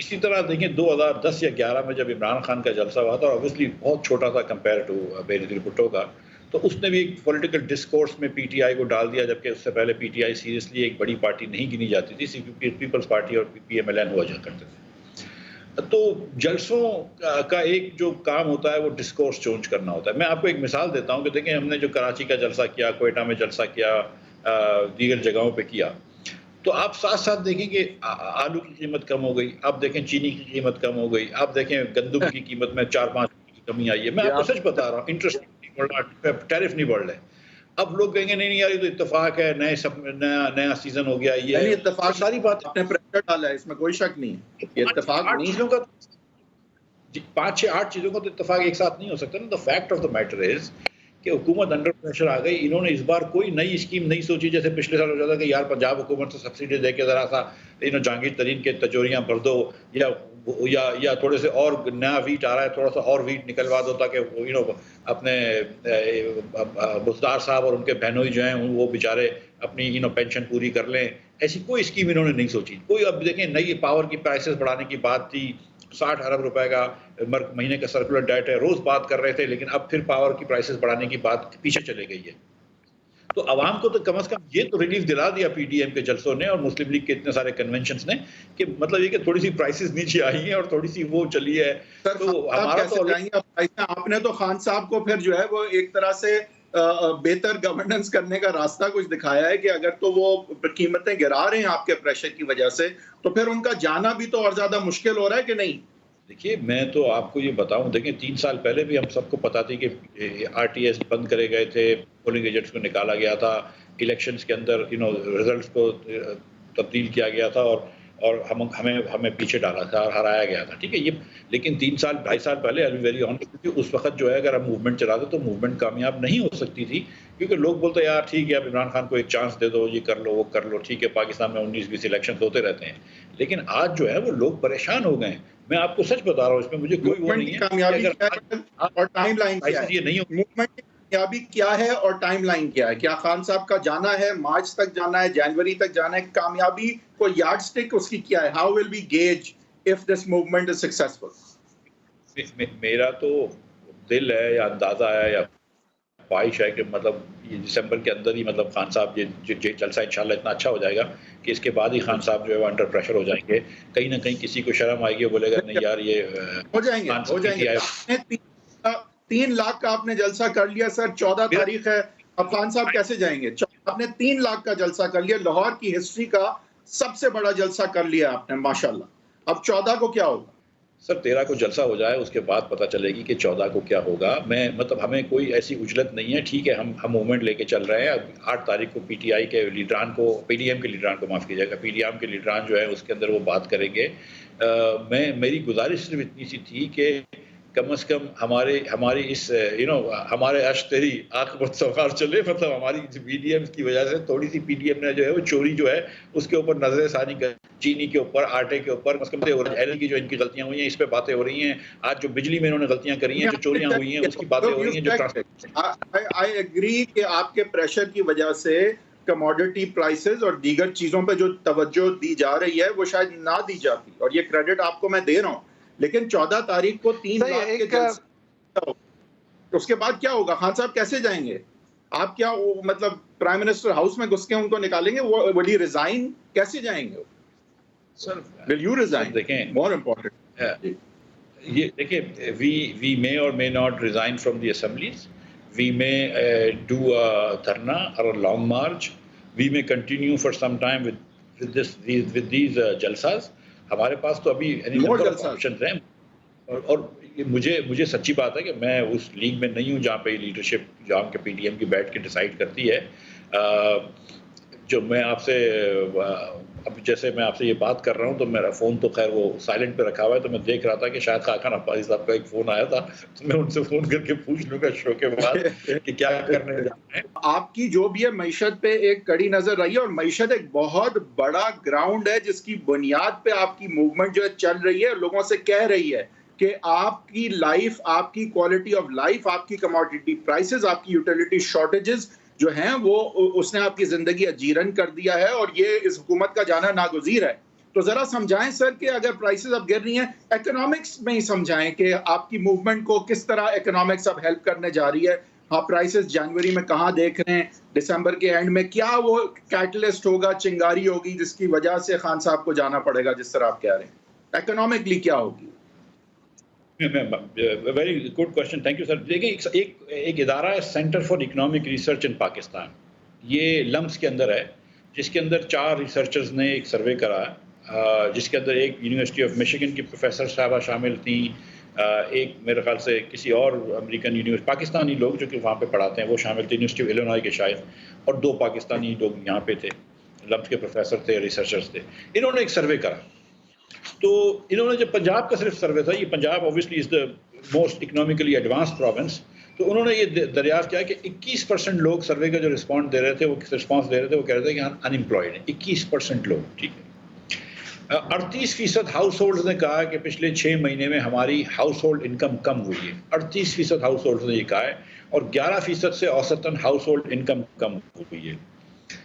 اسی طرح دیکھیں 2010 یا 11 میں جب عمران خان کا جلسہ ہوا تھا, اوبیسلی بہت چھوٹا تھا کمپیئر ٹو بینظیر بھٹو کا, تو اس نے بھی ایک پولیٹیکل ڈسکورس میں پی ٹی آئی کو ڈال دیا, جبکہ اس سے پہلے پی ٹی آئی سیریسلی ایک بڑی پارٹی نہیں گنی جاتی تھی, پیپلز پارٹی اور پی ایم ایل این ہوا کرتے تھے. تو جلسوں کا ایک جو کام ہوتا ہے وہ ڈسکورس چینج کرنا ہوتا ہے. میں آپ کو ایک مثال دیتا ہوں کہ دیکھیں ہم نے جو کراچی کا جلسہ کیا, کوئٹہ میں جلسہ کیا, دیگر جگہوں پہ کیا, تو آپ ساتھ ساتھ دیکھیں کہ آلو کی قیمت کم ہو گئی, آپ دیکھیں چینی کی قیمت کم ہو گئی, آپ دیکھیں گندم کی قیمت میں 4-5 کی کمی آئی ہے. میں آپ کو سچ بتا رہا ہوں, انٹرسٹ نہیں بڑھ رہا, ٹیرف نہیں بڑھ رہے. اب لوگ کہیں گے نہیں یار یہ تو اتفاق ہے, نیا سیزن ہو گیا, یہ اتفاق ساری بات آپ نے پریشر ڈالا ہے, اس میں کوئی شک نہیں ہے, یہ اتفاق نہیں ہے. 5-6-8 چیزوں کا تو اتفاق ایک ساتھ نہیں ہو سکتا نا. The fact of the matter is کہ حکومت انڈر پریشر آ گئی. انہوں نے اس بار کوئی نئی اسکیم نہیں سوچی, جیسے پچھلے سال ہو جاتا کہ یار پنجاب حکومت سے سبسڈی دے کے ذرا سا جہانگیر ترین کے تجوریاں بھر دو, یا تھوڑے سے اور نیا ویٹ آ رہا ہے تھوڑا سا اور ویٹ نکلوا دو تاکہ اپنے بزدار صاحب اور ان کے بہنوئی جو ہیں وہ بیچارے اپنی پینشن پوری کر لیں. ایسی کوئی اسکیم انہوں نے نہیں سوچی کوئی. اب دیکھیں نئی پاور کی پرائسز بڑھانے کی بات تھی, 60 ارب روپے کا مہینے کا سرکولر ڈیٹ ہے, روز بات کر رہے تھے, لیکن اب پھر پاور کی پرائسز بڑھانے کی بات پیچھے چلے گئی ہے. تو عوام کو تو کم از کم یہ تو ریلیف دلا دیا پی ڈی ایم کے جلسوں نے اور مسلم لیگ کے اتنے سارے کنونشنز نے, کہ مطلب یہ کہ تھوڑی سی پرائسز نیچے آئی ہیں اور تھوڑی سی وہ چلی ہے. تو ہمارا تو آپ نے تو خان صاحب کو پھر جو ہے وہ ایک طرح سے بہتر گورننس کرنے کا راستہ کچھ دکھایا ہے کہ اگر تو وہ قیمتیں گرا رہے ہیں آپ کے پریشر کی وجہ سے, تو پھر ان کا جانا بھی تو اور زیادہ مشکل ہو رہا ہے کہ نہیں؟ دیکھیے میں تو آپ کو یہ بتاؤں, دیکھیں 3 سال پہلے بھی ہم سب کو پتا تھی کہ آر ٹی ایس بند کرے گئے تھے, پولنگ ایجنٹس کو نکالا گیا تھا, الیکشنز کے اندر ریزلٹس کو تبدیل کیا گیا تھا, اور اور ہمیں پیچھے ڈالا تھا اور ہرایا گیا تھا، ٹھیک ہے. یہ لیکن 3 سال 2.5 سال پہلے ویری آنیسٹ، کیونکہ اس وقت جو ہے اگر ہم موومنٹ چلاتے تو موومنٹ کامیاب نہیں ہو سکتی تھی، کیونکہ لوگ بولتے یار ٹھیک ہے اب عمران خان کو ایک چانس دے دو، یہ کر لو وہ کر لو، ٹھیک ہے پاکستان میں 19-20 الیکشن ہوتے رہتے ہیں. لیکن آج جو ہے وہ لوگ پریشان ہو گئے ہیں. میں آپ کو سچ بتا رہا ہوں، اس میں مجھے کوئی وہ موومنٹ نہیں کی ہے کہ کامیابی اگر کیا ہے اور ٹائم لائن کیا پرائسز ہے؟ یہ نہیں ہو. موومنٹ کی کامیابی کیا ہے اور ٹائم لائن کیا ہے؟ کیا خان صاحب کا جانا ہے مارچ تک جانا ہے، جنوری تک جانا ہے؟ کامیابی کو یارڈ سٹک اس کی کیا ہے؟ How will be gauge of this movement is successful? میرا تو دل ہے یا اندازہ ہے یا خواہش ہے کہ مطلب یہ دسمبر کے اندر ہی مطلب خان صاحب یہ جلسہ انشاءاللہ اتنا اچھا ہو جائے گا کہ اس کے بعد ہی خان صاحب جو ہے وہ انڈر پریشر ہو جائیں گے. کہیں نہ کہیں کسی کو شرم آئے گی، وہ بولے گا نہیں یار یہ ہو جائیں گے، خان ہو صاحب جائیں گے. 3 لاکھ کا آپ نے جلسہ کر لیا سر، 14 تاریخ ہے. اب خان صاحب کیسے جائیں گے؟ آپ نے 3 لاکھ کا جلسہ کر لیا، لاہور کی ہسٹری کا سب سے بڑا جلسہ کر لیا آپ نے ماشاءاللہ. اب 14 کو کیا ہوگا؟ سر 13 کو جلسہ ہو جائے، اس کے بعد پتہ چلے گی کہ 14 کو کیا ہوگا. میں مطلب ہمیں کوئی ایسی اجلت نہیں ہے، ٹھیک ہے ہم موومنٹ لے کے چل رہے ہیں. 8 تاریخ کو پی ٹی آئی کے لیڈران کو، پی ڈی ایم کے لیڈران کو معاف کیجیے گا، پی ڈی ایم کے لیڈران جو ہے اس کے اندر وہ بات کریں گے. میری گزارش صرف اتنی سی تھی کہ کم از کم ہماری اس ہمارے اشتری عاقبت سوار چلے. مطلب ہماری پی ڈی ایم کی وجہ سے تھوڑی سی پی ڈی ایم نے جو ہے وہ چوری جو ہے اس کے اوپر نظر ثانی کر، چینی کے اوپر، آٹے کے اوپر، ایل کی جو ان کی غلطیاں ہوئی ہیں اس پہ باتیں ہو رہی ہیں. آج جو بجلی میں انہوں نے غلطیاں کری ہیں، جو چوریاں ہوئی ہیں اس کی باتیں ہو رہی ہیں. جو آئی ایگری کہ آپ کے پریشر کی وجہ سے کموڈٹی پرائسز اور دیگر چیزوں پہ جو توجہ دی جا رہی ہے وہ شاید نہ دی جاتی، اور یہ کریڈٹ آپ کو میں دے رہا ہوں. لیکن 14 تاریخ کو 3 لاکھ کے جلسے، اس کے بعد کیا ہوگا؟ خان صاحب کیسے جائیں گے؟ آپ کیا مطلب پرائم منسٹر ہاؤس میں گھس کے ان کو نکالیں گے؟ ول ہی ریزائن؟ کیسے جائیں گے؟ سر ول یو ریزائن؟ دیکھیں مور امپورٹنٹ، یہ دیکھیں وی may or may not resign from the assemblies. We may do a dharna or a long march. We may continue for some time with these jalsas. ہمارے پاس تو ابھی options ہیں. اور مجھے سچی بات ہے کہ میں اس لیگ میں نہیں ہوں جہاں پہ لیڈرشپ جہاں کے پی ڈی ایم کی بیٹھ کے ڈیسائیڈ کرتی ہے. جو میں آپ سے اب جیسے میں آپ سے یہ بات کر رہا ہوں تو میرا فون تو خیر وہ سائلنٹ پہ رکھا ہوا ہے، تو میں دیکھ رہا تھا کہ شاید خاقان عباسی صاحب کا ایک فون آیا تھا، تو میں ان سے فون کر کے پوچھ لوں گا شو کے بعد کہ کیا کرنے جا رہے ہیں. آپ کی جو بھی ہے معیشت پہ ایک کڑی نظر رہی ہے، اور معیشت ایک بہت بڑا گراؤنڈ ہے جس کی بنیاد پہ آپ کی موومنٹ جو ہے چل رہی ہے، لوگوں سے کہہ رہی ہے کہ آپ کی لائف، آپ کی کوالٹی آف لائف، آپ کی کموڈٹی پرائسز، آپ کی یوٹیلیٹی شارٹیجز جو ہیں وہ اس نے آپ کی زندگی اجیرن کر دیا ہے، اور یہ اس حکومت کا جانا ناگزیر ہے. تو ذرا سمجھائیں سر کہ اگر پرائسز اب گر رہی ہیں، ایکنامکس میں ہی سمجھائیں کہ آپ کی موومنٹ کو کس طرح ایکنامکس اب ہیلپ کرنے جا رہی ہے. آپ پرائسز جنوری میں کہاں دیکھ رہے ہیں؟ دسمبر کے اینڈ میں کیا وہ کیٹلسٹ ہوگا، چنگاری ہوگی جس کی وجہ سے خان صاحب کو جانا پڑے گا جس طرح آپ کہہ رہے ہیں؟ اکنامکلی کیا ہوگی؟ Very good question, thank you sir. دیکھیں ایک ادارہ ہے centre for economic research in Pakistan, یہ لمس کے اندر ہے، جس کے اندر 4 ریسرچرز نے ایک سروے کرا، جس کے اندر ایک یونیورسٹی آف مشیگن کی پروفیسر صاحبہ شامل تھیں، ایک میرے خیال سے کسی اور امریکن یونیورسٹی، پاکستانی لوگ جو کہ وہاں پہ پڑھاتے ہیں وہ شامل تھے، یونیورسٹی آف ایلینوائے کے شاید، اور 2 پاکستانی لوگ یہاں پہ تھے، لمس کے پروفیسر تھے، ریسرچرز تھے. انہوں نے ایک سروے کرا. تو انہوں نے جب پنجاب کا صرف سروے تھا، یہ Punjab obviously is the most economically advance province, تو انہوں نے یہ دریافت کیا کہ 21% لوگ سروے کا جو رسپانس دے رہے تھے وہ کہہ رہے تھے کہ ہم ان امپلائڈ ہیں. 21% لوگ، ٹھیک ہے. 38% ہاؤس ہولڈز نے کہا کہ پچھلے 6 مہینے میں ہماری ہاؤس ہولڈ انکم کم ہوئی ہے. 38% ہاؤس ہولڈز نے یہ کہا ہے، اور 11% سے اوسطاً ہاؤس ہولڈ انکم کم ہوئی ہے.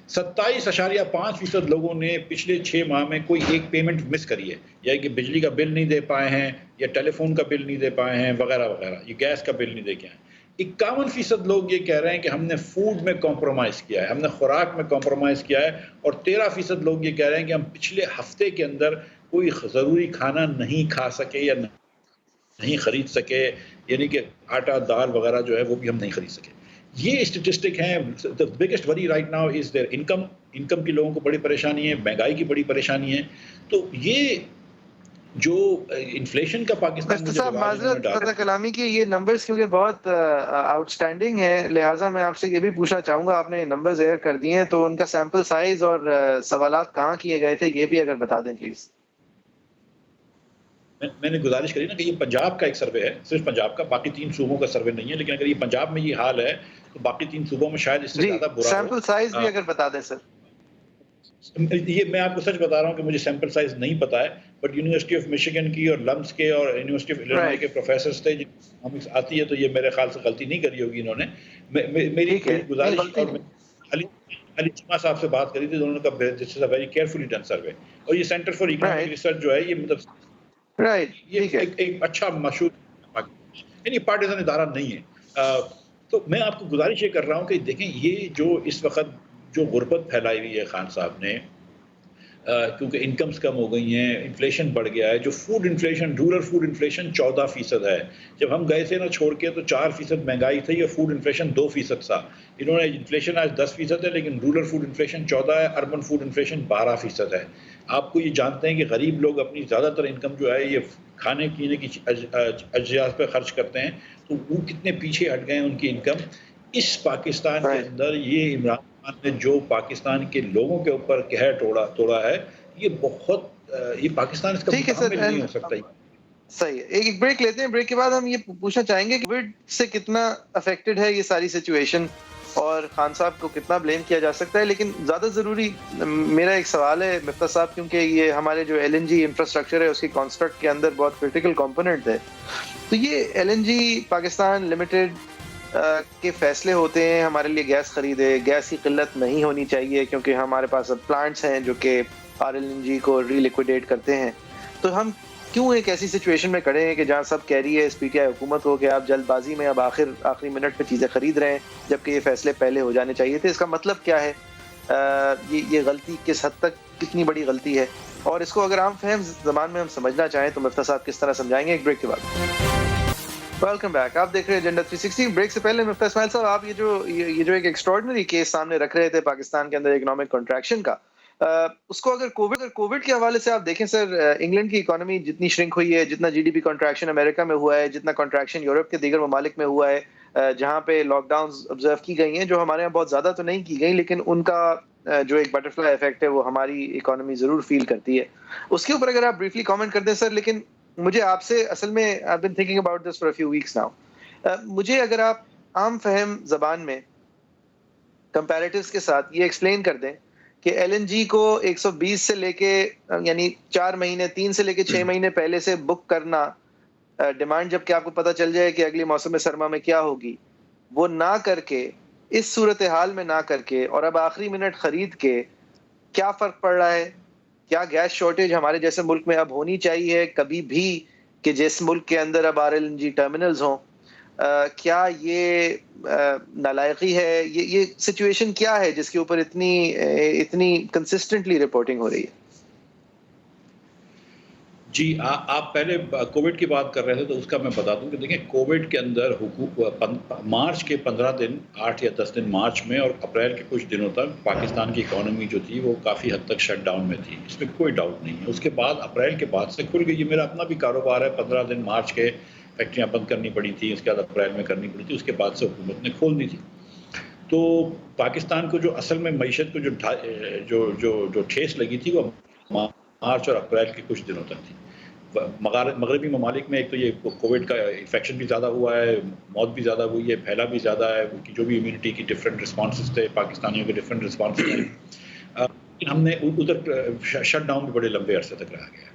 27.5% لوگوں نے پچھلے 6 ماہ میں کوئی ایک پیمنٹ مس کری ہے، یا کہ بجلی کا بل نہیں دے پائے ہیں، یا ٹیلی فون کا بل نہیں دے پائے ہیں، وغیرہ وغیرہ، یہ گیس کا بل نہیں دے کے آئے. 51% لوگ یہ کہہ رہے ہیں کہ ہم نے فوڈ میں کمپرومائز کیا ہے، ہم نے خوراک میں کمپرومائز کیا ہے، اور 13% لوگ یہ کہہ رہے ہیں کہ ہم پچھلے ہفتے کے اندر کوئی ضروری کھانا نہیں کھا سکے یا نہیں خرید سکے، یعنی کہ آٹا دال وغیرہ جو ہے وہ بھی ہم نہیں خرید سکے. یہ اسٹیٹسٹک ہیں. the biggest worry right now is their income کی لوگوں کو بڑی پریشانی ہے، مہنگائی کی بڑی پریشانی ہے. تو یہ جو انفلیشن کا پاکستان میں مفتی جو صاحب رواج انہوں نے معذرت ڈالا فتح کلامی کی، یہ نمبرز کیونکہ بہت آؤٹ اسٹینڈنگ ہے، لہٰذا میں آپ سے یہ بھی پوچھنا چاہوں گا، آپ نے نمبرز ایئر کر دیے ہیں تو ان کا سیمپل سائز اور سوالات کہاں کیے گئے تھے یہ بھی اگر بتا دیں پلیز. میں نے گزارش کری نا کہ یہ پنجاب کا ایک سروے ہے، صرف پنجاب کا، باقی 3 صوبوں کا سروے نہیں ہے، لیکن اگر یہ پنجاب میں یہ حال ہے تو باقی 3 صوبوں میں شاید اس سے جی زیادہ برا ہو. سیمپل سائز بھی اگر بتا دیں سر. یہ میں آپ کو سچ بتا رہا ہوں کہ مجھے سیمپل سائز نہیں پتا ہے، بٹ یونیورسٹی آف مشیگن کی اور لمس کے اور یونیورسٹی آف الینوائے کے پروفیسرز تھے جن اکنامکس آتی ہے، تو یہ میرے خیال سے غلطی نہیں کری ہوگی انہوں نے. میری ٹھیک ہے، نہیں گزارش، غلطی اور نہیں. علی چیمہ صاحب سے بات کری تھی، انہوں نے کہا this is a very carefully done survey. اور یہ centre for economic right research جو ہے یہ مطلب رائٹ ٹھیک یہ ہے. ایک اچھا مشہور، یعنی پارٹیزن ادارہ نہیں ہے. تو میں آپ کو گزارش یہ کر رہا ہوں کہ دیکھیں یہ جو اس وقت جو غربت پھیلائی ہوئی ہے خان صاحب نے، کیونکہ انکمز کم ہو گئی ہیں، انفلیشن بڑھ گیا ہے، جو food inflation, rural food inflation 14% ہے. جب ہم گئے تھے نا چھوڑ کے تو 4% مہنگائی تھی اور فوڈ انفلیشن 2% تھا. انہوں نے انفلیشن آج 10% ہے لیکن رورل فوڈ انفلیشن 14 ہے، اربن فوڈ انفلیشن 12% ہے. آپ کو یہ جانتے ہیں کہ غریب لوگ اپنی زیادہ تر انکم جو ہے یہ کھانے پینے کی اجزاء پہ خرچ کرتے ہیں، تو وہ کتنے پیچھے ہٹ گئے ہیں ان کی انکم. اس پاکستان کے رائٹ اندر یہ عمران خان نے جو پاکستان کے لوگوں کے اوپر قہر توڑا ہے، یہ بہت یہ پاکستان اس کا ٹھیک ہے سر. متحمل نہیں ہو سکتا. صحیح ہے، ایک بریک لیتے ہیں، بریک کے بعد ہم یہ پوچھنا چاہیں گے کہ کووڈ سے کتنا افیکٹڈ ہے یہ ساری سچویشن اور خان صاحب کو کتنا بلیم کیا جا سکتا ہے. لیکن زیادہ ضروری میرا ایک سوال ہے مفتاح صاحب، کیونکہ یہ ہمارے جو ایل این جی انفراسٹرکچر ہے اس کی کانسٹرکٹ کے اندر بہت کرٹیکل کمپوننٹ ہے. تو یہ L N G Pakistan limited کے فیصلے ہوتے ہیں ہمارے لیے گیس خریدے، گیس کی قلت نہیں ہونی چاہیے کیونکہ ہمارے پاس اب پلانٹس ہیں جو کہ آر ایل این جی کو ری لیکویڈیٹ کرتے ہیں. تو ہم کیوں ایک ایسی سچویشن میں کھڑے ہیں کہ جہاں سب کہہ رہی ہے اس پی ٹی آئی حکومت ہو کہ آپ جلد بازی میں اب آخری منٹ پہ چیزیں خرید رہے ہیں جبکہ یہ فیصلے پہلے ہو جانے چاہیے تھے. اس کا مطلب کیا ہے؟ یہ غلطی کس حد تک کتنی بڑی غلطی ہے؟ اور اس کو اگر عام فہم زبان میں ہم سمجھنا چاہیں تو مفتاح صاحب کس طرح سمجھائیں گے؟ ایک بریک کے بعد. ویلکم بیک، آپ دیکھ رہے ہیں ایجنڈا 360. بریک سے پہلے مفتاح اسماعیل صاحب، آپ یہ جو ایک ایکسٹراڈنری کیس سامنے رکھ رہے تھے پاکستان کے اندر اکنامک کنٹریکشن کا، اس کو اگر کووڈ کے حوالے سے آپ دیکھیں سر، انگلینڈ کی اکانومی جتنی شرنک ہوئی ہے، جتنا جی ڈی پی کنٹریکشن امریکہ میں ہوا ہے، جتنا کنٹریکشن یورپ کے دیگر ممالک میں ہوا ہے، جہاں پہ لاک ڈاؤنز آبزرو کی گئی ہیں، جو ہمارے یہاں بہت زیادہ تو نہیں کی گئی لیکن ان کا جو ایک بٹرفلائی ایفیکٹ ہے وہ ہماری اکانومی ضرور فیل کرتی ہے. اس کے اوپر اگر آپ بریفلی کامنٹ کر دیں سر. لیکن مجھے آپ سے اصل میں I've been thinking about this for a few weeks now. مجھے اگر آپ عام فہم زبان میں کمپیریٹیوز کے ساتھ یہ ایکسپلین کر دیں کہ ایل این جی کو 120 سے لے کے یعنی 4 مہینے 3 سے لے کے 6 مہینے پہلے سے بک کرنا ڈیمانڈ، جب کہ آپ کو پتہ چل جائے کہ اگلی موسم سرما میں کیا ہوگی، وہ نہ کر کے، اس صورتحال میں نہ کر کے اور اب آخری منٹ خرید کے، کیا فرق پڑ رہا ہے؟ کیا گیس شارٹیج ہمارے جیسے ملک میں اب ہونی چاہیے کبھی بھی کہ جس ملک کے اندر اب R L N G terminals ہوں؟ کیا یہ نالائقی ہے؟ یہ سچویشن کیا ہے جس کے اوپر اتنی کنسسٹنٹلی رپورٹنگ ہو رہی ہے؟ جی آپ پہلے کووڈ کی بات کر رہے تھے تو اس کا میں بتا دوں کہ دیکھیں کووڈ کے اندر مارچ کے 15 دن 8 یا 10 دن مارچ میں اور اپریل کے کچھ دنوں تک پاکستان کی اکانومی جو تھی وہ کافی حد تک شٹ ڈاؤن میں تھی، اس میں کوئی ڈاؤٹ نہیں ہے. اس کے بعد اپریل کے بعد سے کھل گئی. میرا اپنا بھی کاروبار ہے، 15 دن مارچ کے فیکٹریاں بند کرنی پڑی تھی، اس کے بعد اپریل میں کرنی پڑی تھی، اس کے بعد سے حکومت نے کھول دی تھی. تو پاکستان کو جو اصل میں معیشت کو جو ٹھیس لگی تھی وہ مارچ اور اپریل کے کچھ دنوں تک تھی. مغربی ممالک میں ایک تو یہ کووڈ کا انفیکشن بھی زیادہ ہوا ہے، موت بھی زیادہ ہوئی ہے، پھیلا بھی زیادہ ہے، ان کی جو بھی امیونٹی کی ڈفرینٹ رسپانسز تھے، پاکستانیوں کے ڈفرینٹ رسپانسز تھے. لیکن ہم نے ادھر شٹ ڈاؤن بھی بڑے لمبے عرصے تک رہا گیا.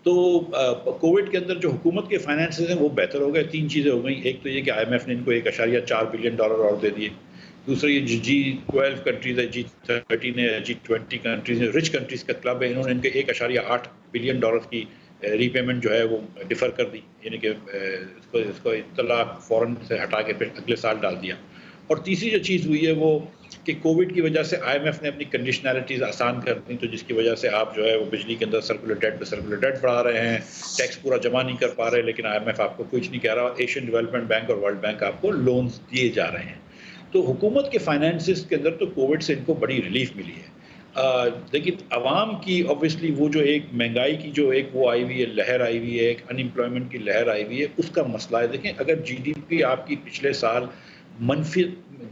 تو کووڈ کے اندر جو حکومت کے فائنانسز ہیں وہ بہتر ہو گئے. 3 چیزیں ہو گئیں. ایک تو یہ کہ آئی ایم ایف نے ان کو $1.4 بلین اور دے دیے. دوسرا یہ G12 کنٹریز ہے، G30 نے، G20 کنٹریز نے، رچ کنٹریز کا کلب ہے، انہوں نے ان کے $1.8 بلین کی ری پیمنٹ جو ہے وہ ڈیفر کر دی، یعنی کہ اس کو اطلاع فوراً سے ہٹا کے پھر اگلے سال ڈال دیا. اور تیسری جو چیز ہوئی ہے وہ کہ کووڈ کی وجہ سے آئی ایم ایف نے اپنی کنڈیشنلٹیز آسان کر دیں، تو جس کی وجہ سے آپ جو ہے وہ بجلی کے اندر سرکولر ڈیٹ بڑھا رہے ہیں، ٹیکس پورا جمع نہیں کر پا رہے، لیکن آئی ایم ایف آپ کو کچھ نہیں کہہ رہا. ایشین ڈیولپمنٹ بینک اور ورلڈ بینک آپ کو لونز دیے جا رہے ہیں. تو حکومت کے فائنانسز کے اندر تو کووڈ سے ان کو بڑی ریلیف ملی ہے. لیکن عوام کی obviously وہ جو ایک مہنگائی کی جو ایک وہ آئی ہوئی ہے، لہر آئی ہوئی ہے، ایک ان امپلائمنٹ کی لہر آئی ہوئی ہے، اس کا مسئلہ ہے. دیکھیں اگر جی ڈی پی آپ کی پچھلے سال منفی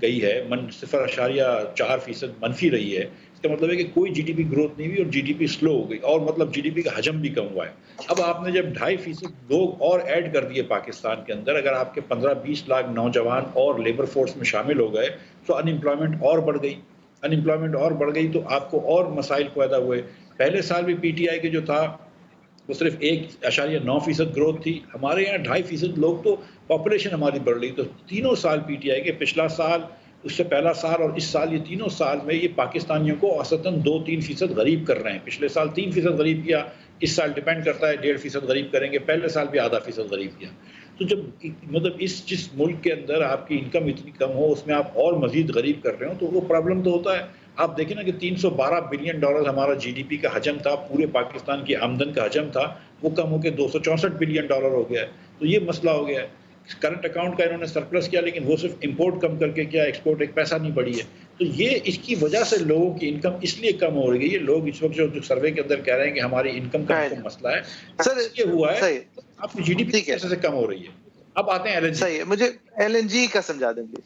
گئی ہے، 0.4% منفی رہی ہے، اس کا مطلب ہے کہ کوئی جی ڈی پی گروتھ نہیں ہوئی اور جی ڈی پی سلو ہو گئی، اور مطلب جی ڈی پی کا حجم بھی کم ہوا ہے. اب آپ نے جب 2.5% لوگ اور ایڈ کر دیے پاکستان کے اندر، اگر آپ کے 15-20 لاکھ نوجوان اور لیبر فورس میں شامل ہو گئے تو ان امپلائمنٹ اور بڑھ گئی. ان امپلائمنٹ اور بڑھ گئی تو آپ کو اور مسائل پیدا ہوئے. پہلے سال بھی پی ٹی آئی کے جو تھا وہ صرف 1.9% گروتھ تھی. ہمارے یہاں 2.5% لوگ تو پاپولیشن ہماری بڑھ رہی. تو تینوں سال پی ٹی آئی کے، پچھلا سال، اس سے پہلا سال اور اس سال، یہ تینوں سال میں یہ پاکستانیوں کو اوسطاً 2-3% غریب کر رہے ہیں. پچھلے سال 3% غریب کیا، اس سال ڈیپینڈ کرتا ہے 1.5% غریب کریں گے، پہلے سال بھی 0.5% غریب کیا. تو جب مطلب جس ملک کے اندر آپ کی انکم اتنی کم ہو، اس میں آپ اور مزید غریب کر رہے ہو، تو وہ پرابلم تو ہوتا ہے. آپ دیکھیں نا کہ $312 بلین ہمارا جی ڈی پی کا حجم تھا، پورے پاکستان کی آمدن کا حجم تھا، وہ کم ہو کے $264 بلین ہو گیا ہے. تو یہ مسئلہ ہو گیا ہے. کرنٹ اکاؤنٹ کا انہوں نے سرپلس کیا، لیکن وہ صرف امپورٹ کم کر کے کیا، ایکسپورٹ ایک پیسہ نہیں بڑھی ہے. تو یہ اس کی وجہ سے لوگوں کی انکم اس لیے کم ہو رہی ہے. لوگ اس وقت جو سروے کے اندر کہہ رہے ہیں کہ ہماری انکم کا ہم کو مسئلہ ہے، سر یہ ہوا ہے. صحیح، آپ کی جی ڈی پی ٹھیک ہے، کیسے سے کم ہو رہی ہے. اب آتے ہیں ایل این جی. صحیح ہے. مجھے ایل این جی کا سمجھا دیں پلیز.